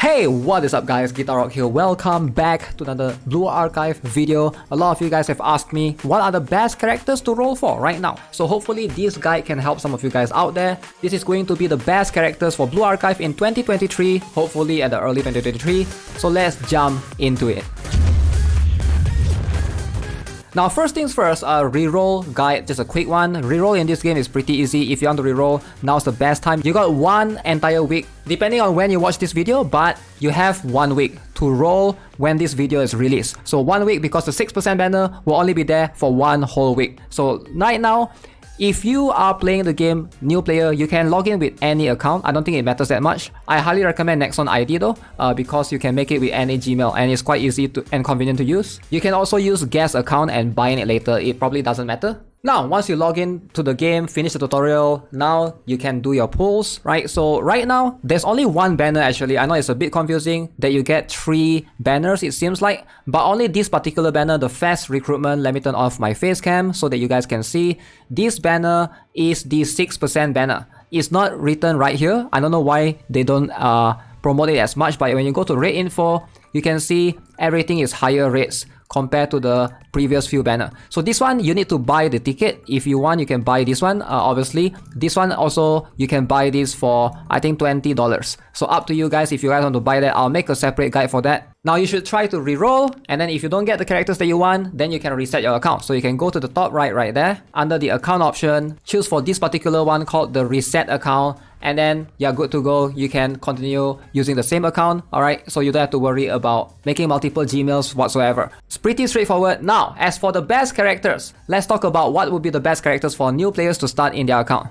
Hey, what is up guys, Guitar Rock here. Welcome back to another Blue Archive video. A lot of you guys have asked me what are the best characters to roll for right now. So hopefully this guide can help some of you guys out there. This is going to be the best characters for Blue Archive in 2023, hopefully at the early 2023. So let's jump into it. Now first things first, reroll guide, just a quick one. Reroll in this game is pretty easy. If you want to reroll, now's the best time. You got one entire week, depending on when you watch this video, but you have 1 week to roll when this video is released. So 1 week, because the 6% banner will only be there for 1 whole week. So right now, if you are playing the game new player, you can log in with any account. I don't think it matters that much. I highly recommend Nexon ID though, because you can make it with any Gmail and it's quite easy and convenient to use. You can also use guest account and buy it later. It probably doesn't matter. Now, once you log in to the game, finish the tutorial, now you can do your pulls, right? So right now, there's only one banner actually. I know it's a bit confusing that you get 3 banners, it seems like, but only this particular banner, the fast recruitment. Let me turn off my face cam so that you guys can see. This banner is the 6% banner. It's not written right here. I don't know why they don't promote it as much, but when you go to rate info, you can see everything is higher rates compared to the previous few banner. So this one, you need to buy the ticket. If you want, you can buy this one, obviously. This one also, you can buy this for, I think, $20. So up to you guys. If you guys want to buy that, I'll make a separate guide for that. Now you should try to reroll, and then if you don't get the characters that you want, then you can reset your account. So you can go to the top right there, under the account option, choose for this particular one called the reset account, and then you're good to go. You can continue using the same account, alright? So you don't have to worry about making multiple Gmails whatsoever. It's pretty straightforward. Now, as for the best characters, let's talk about what would be the best characters for new players to start in their account.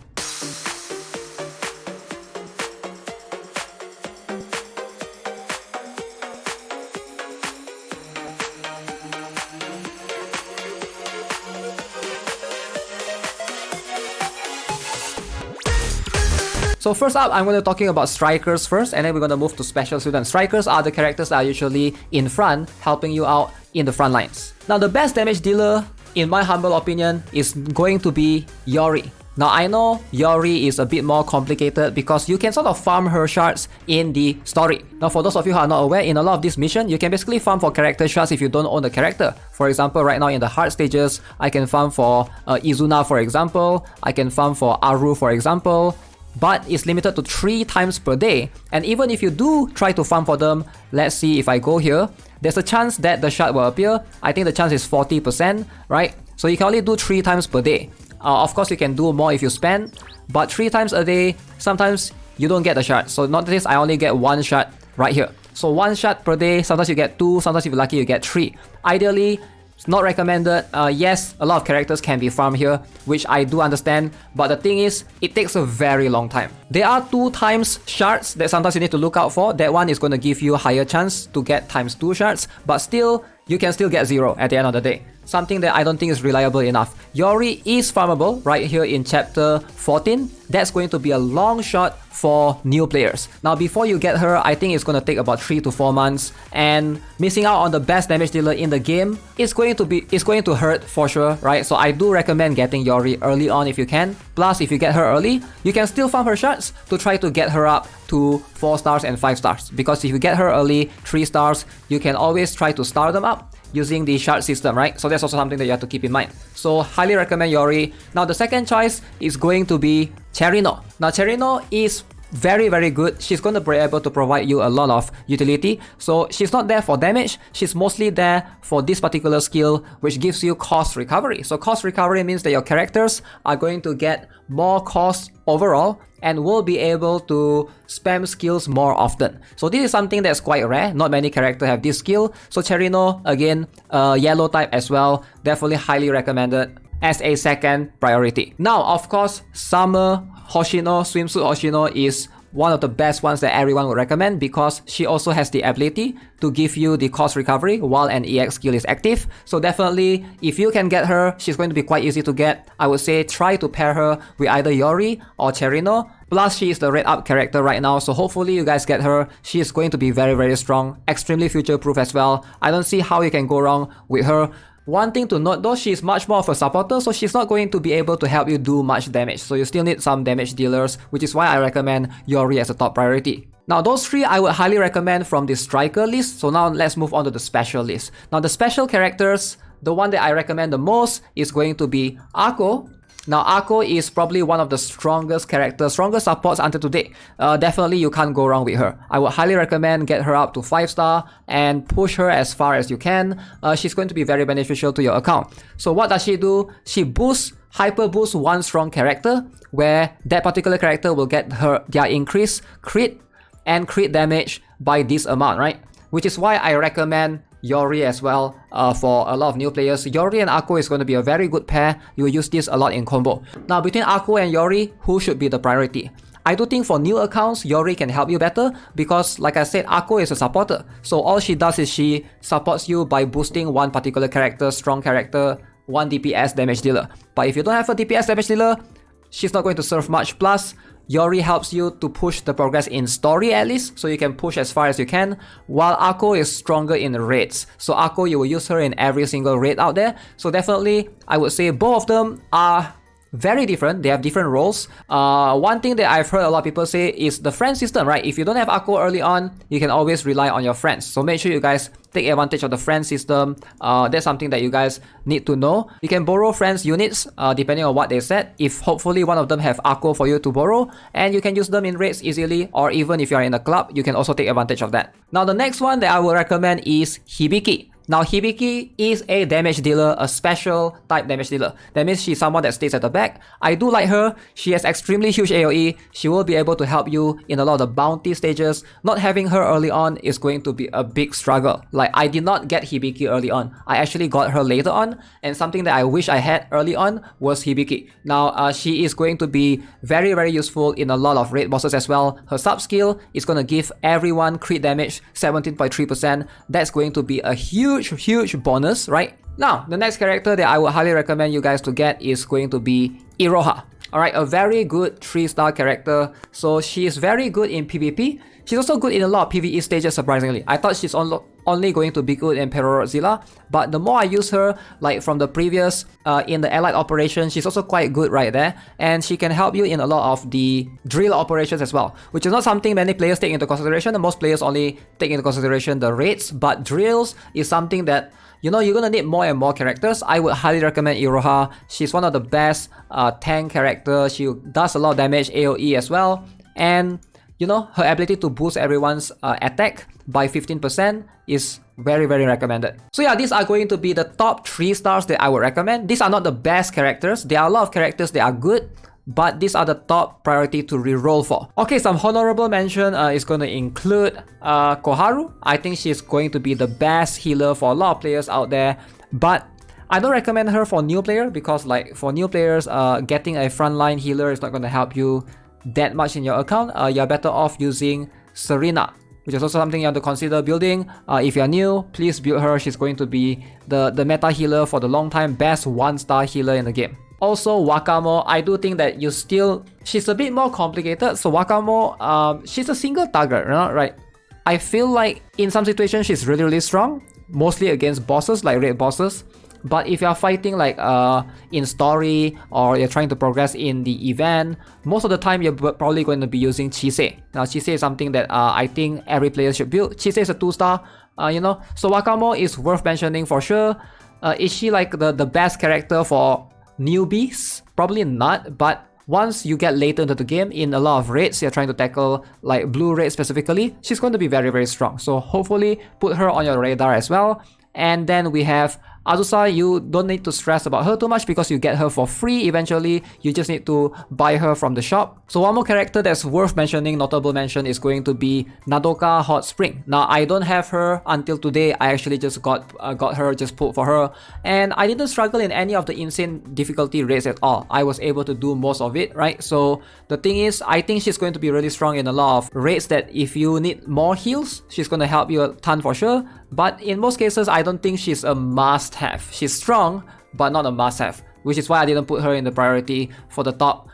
So first up, I'm going to be talking about strikers first, and then we're going to move to special students. Strikers are the characters that are usually in front, helping you out in the front lines. Now the best damage dealer, in my humble opinion, is going to be Yori. Now I know Yori is a bit more complicated because you can sort of farm her shards in the story. Now for those of you who are not aware, in a lot of this mission, you can basically farm for character shards if you don't own the character. For example, right now in the hard stages, I can farm for Izuna for example, I can farm for Aru for example, but it's limited to 3 times per day. And even if you do try to farm for them, let's see if I go here, there's a chance that the shard will appear. I think the chance is 40%, right? So you can only do 3 times per day. Of course, you can do more if you spend, but 3 times a day, sometimes you don't get the shard. So notice I only get 1 shard right here. So 1 shard per day, sometimes you get 2, sometimes if you're lucky you get 3. Ideally, it's not recommended. Yes, a lot of characters can be farmed here, which I do understand, but the thing is, it takes a very long time. There are 2 times shards that sometimes you need to look out for. That one is going to give you a higher chance to get times 2 shards, but still, you can still get 0 at the end of the day. Something that I don't think is reliable enough. Yori is farmable right here in chapter 14. That's going to be a long shot for new players. Now before you get her, I think it's going to take about 3 to 4 months, and missing out on the best damage dealer in the game is going to hurt for sure, right? So I do recommend getting Yori early on if you can. Plus, if you get her early, you can still farm her shards to try to get her up to 4 stars and 5 stars. Because if you get her early, 3 stars, you can always try to star them up using the shard system, right? So that's also something that you have to keep in mind. So highly recommend Yori. Now the second choice is going to be Cherino. Now Cherino is very good. She's going to be able to provide you a lot of utility. So she's not there for damage, she's mostly there for this particular skill, which gives you cost recovery. So cost recovery means that your characters are going to get more cost overall and will be able to spam skills more often. So this is something that's quite rare. Not many characters have this skill. So Cherino, again, yellow type as well, definitely highly recommended as a second priority. Now, of course, summer Hoshino, swimsuit Hoshino is one of the best ones that everyone would recommend because she also has the ability to give you the cost recovery while an EX skill is active. So definitely, if you can get her, she's going to be quite easy to get. I would say try to pair her with either Yori or Cherino. Plus, she is the red up character right now, so hopefully you guys get her. She is going to be very strong, extremely future proof as well. I don't see how you can go wrong with her. One thing to note though, she's much more of a supporter, so she's not going to be able to help you do much damage. So you still need some damage dealers, which is why I recommend Yori as a top priority. Now those three I would highly recommend from the striker list. So now let's move on to the special list. Now the special characters, the one that I recommend the most is going to be Akko. Now Akko is probably one of the strongest characters, strongest supports until today. Definitely you can't go wrong with her. I would highly recommend get her up to 5-star and push her as far as you can. She's going to be very beneficial to your account. So what does she do? She hyper boosts one strong character, where that particular character will get their increased crit and crit damage by this amount, right? Which is why I recommend Yori as well for a lot of new players. Yori and Akko is going to be a very good pair. You will use this a lot in combo. Now between Akko and Yori, who should be the priority? I do think for new accounts, Yori can help you better because like I said, Akko is a supporter. So all she does is she supports you by boosting one particular character, strong character, 1 DPS damage dealer. But if you don't have a DPS damage dealer, she's not going to serve much. Plus, Yori helps you to push the progress in story at least, so you can push as far as you can, while Akko is stronger in raids. So Akko, you will use her in every single raid out there. So definitely, I would say both of them are very different. They have different roles. One thing that I've heard a lot of people say is the friend system, right? If you don't have Akko early on, you can always rely on your friends. So make sure you guys take advantage of the friend system. That's something that you guys need to know. You can borrow friends units depending on what they said. If hopefully one of them have Akko for you to borrow, and you can use them in raids easily, or even if you are in a club, you can also take advantage of that. Now the next one that I will recommend is Hibiki. Now Hibiki is a damage dealer, a special type damage dealer. That means she's someone that stays at the back. I do like her. She has extremely huge AoE. She will be able to help you in a lot of the bounty stages. Not having her early on is going to be a big struggle. Like I did not get Hibiki early on. I actually got her later on, and something that I wish I had early on was Hibiki. Now she is going to be very useful in a lot of raid bosses as well. Her sub skill is going to give everyone crit damage 17.3%. That's going to be a huge bonus, right? Now, the next character that I would highly recommend you guys to get is going to be Iroha. Alright, a very good 3-star character. So she is very good in PvP. She's also good in a lot of PvE stages, surprisingly. I thought she's only going to be good in Perorotzilla, but the more I use her, like from the previous, in the allied operation, she's also quite good right there. And she can help you in a lot of the drill operations as well, which is not something many players take into consideration. Most players only take into consideration the raids, but drills is something that, you know, you're gonna need more and more characters. I would highly recommend Iroha. She's one of the best tank characters. She does a lot of damage, AoE as well. And, you know, her ability to boost everyone's attack by 15% is very recommended. So yeah, these are going to be the top 3 stars that I would recommend. These are not the best characters. There are a lot of characters that are good, but these are the top priority to reroll for. Okay, some honorable mention is going to include Koharu. I think she's going to be the best healer for a lot of players out there, but I don't recommend her for new player because like for new players, getting a frontline healer is not going to help you that much in your account. You're better off using Cherino, which is also something you have to consider building. If you're new, please build her. She's going to be the meta healer for the long time, best 1-star healer in the game. Also, Wakamo, I do think that she's a bit more complicated. So Wakamo, she's a single target, right? I feel like in some situations she's really strong, mostly against bosses, like raid bosses. But if you're fighting like in story or you're trying to progress in the event, most of the time you're probably going to be using Chise. Now Chise is something that I think every player should build. Chise is a 2-star, you know. So Wakamo is worth mentioning for sure. Is she like the best character for newbies? Probably not, but once you get later into the game, in a lot of raids, you're trying to tackle like blue raids specifically, she's going to be very strong. So hopefully put her on your radar as well. And then we have Azusa. You don't need to stress about her too much because you get her for free eventually. You just need to buy her from the shop. So one more character that's worth mentioning, notable mention, is going to be Nodoka Hot Spring. Now I don't have her until today. I actually just got her, just pulled for her, and I didn't struggle in any of the insane difficulty raids at all. I was able to do most of it, right? So the thing is, I think she's going to be really strong in a lot of raids that if you need more heals, she's going to help you a ton for sure. But in most cases, I don't think she's a must-have. She's strong, but not a must-have, which is why I didn't put her in the priority for the top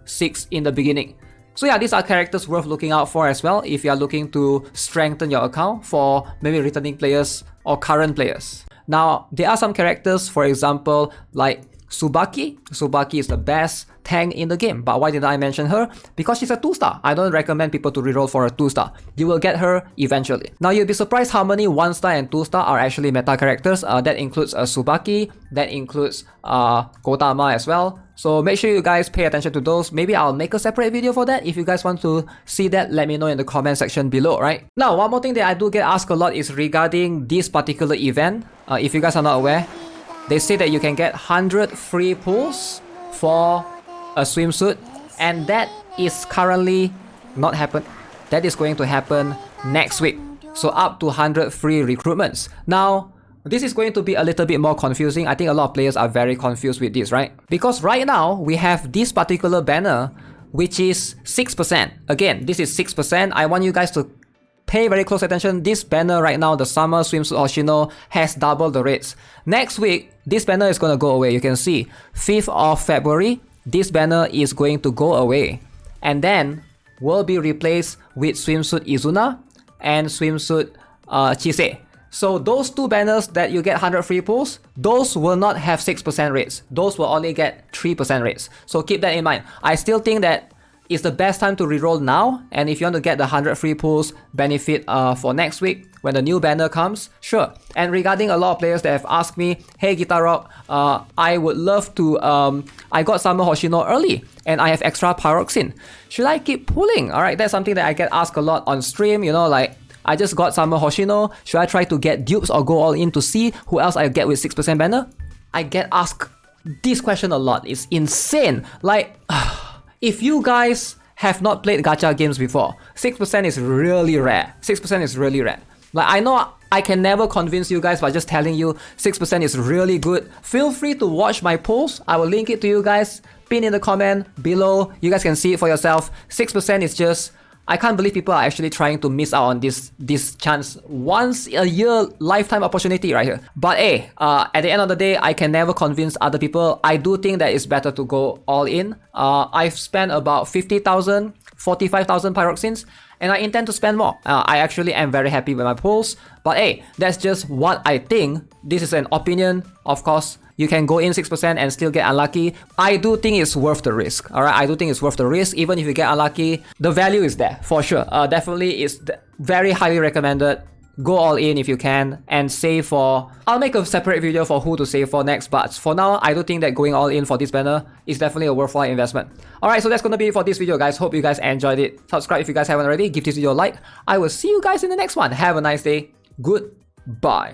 6 in the beginning. So yeah, these are characters worth looking out for as well if you are looking to strengthen your account for maybe returning players or current players. Now, there are some characters, for example, like Subaki. Subaki is the best tank in the game. But why did I mention her? Because she's a 2-star. I don't recommend people to reroll for a 2-star. You will get her eventually. Now you'll be surprised how many 1-star and 2-star are actually meta characters. That includes Subaki, that includes Kotama as well. So make sure you guys pay attention to those. Maybe I'll make a separate video for that. If you guys want to see that, let me know in the comment section below, right? Now, one more thing that I do get asked a lot is regarding this particular event. If you guys are not aware, they say that you can get 100 free pulls for a swimsuit, and that is currently not happen. That is going to happen next week. So up to 100 free recruitments. Now, this is going to be a little bit more confusing. I think a lot of players are very confused with this, right? Because right now, we have this particular banner, which is 6%. Again, this is 6%. I want you guys to pay very close attention. This banner right now, the Summer Swimsuit Hoshino, has doubled the rates. Next week, this banner is going to go away. You can see 5th of February, this banner is going to go away. And then will be replaced with Swimsuit Izuna and Swimsuit Chise. So those two banners that you get 100 free pulls, those will not have 6% rates. Those will only get 3% rates. So keep that in mind. I still think that it's the best time to reroll now. And if you want to get the 100 free pulls benefit for next week when the new banner comes, sure. And regarding a lot of players that have asked me, hey Guitar Rock, I would love to, I got Summer Hoshino early and I have extra Pyroxene. Should I keep pulling? Alright, that's something that I get asked a lot on stream, you know, like, I just got Summer Hoshino. Should I try to get dupes or go all in to see who else I get with 6% banner? I get asked this question a lot. It's insane. Like, if you guys have not played gacha games before, 6% is really rare. 6% is really rare. Like, I know I can never convince you guys by just telling you 6% is really good. Feel free to watch my post. I will link it to you guys. Pin in the comment below. You guys can see it for yourself. 6% is just... I can't believe people are actually trying to miss out on this chance, once a year lifetime opportunity right here. But hey, at the end of the day, I can never convince other people. I do think that it's better to go all in. I've spent about 50,000, 45,000 pyroxenes, and I intend to spend more. I actually am very happy with my pulls. But hey, that's just what I think. This is an opinion, of course. You can go in 6% and still get unlucky. I do think it's worth the risk. Alright, I do think it's worth the risk. Even if you get unlucky, the value is there for sure. Definitely is very highly recommended. Go all in if you can and save for... I'll make a separate video for who to save for next, but for now, I do think that going all in for this banner is definitely a worthwhile investment. Alright, so that's gonna be it for this video, guys. Hope you guys enjoyed it. Subscribe if you guys haven't already. Give this video a like. I will see you guys in the next one. Have a nice day. Goodbye.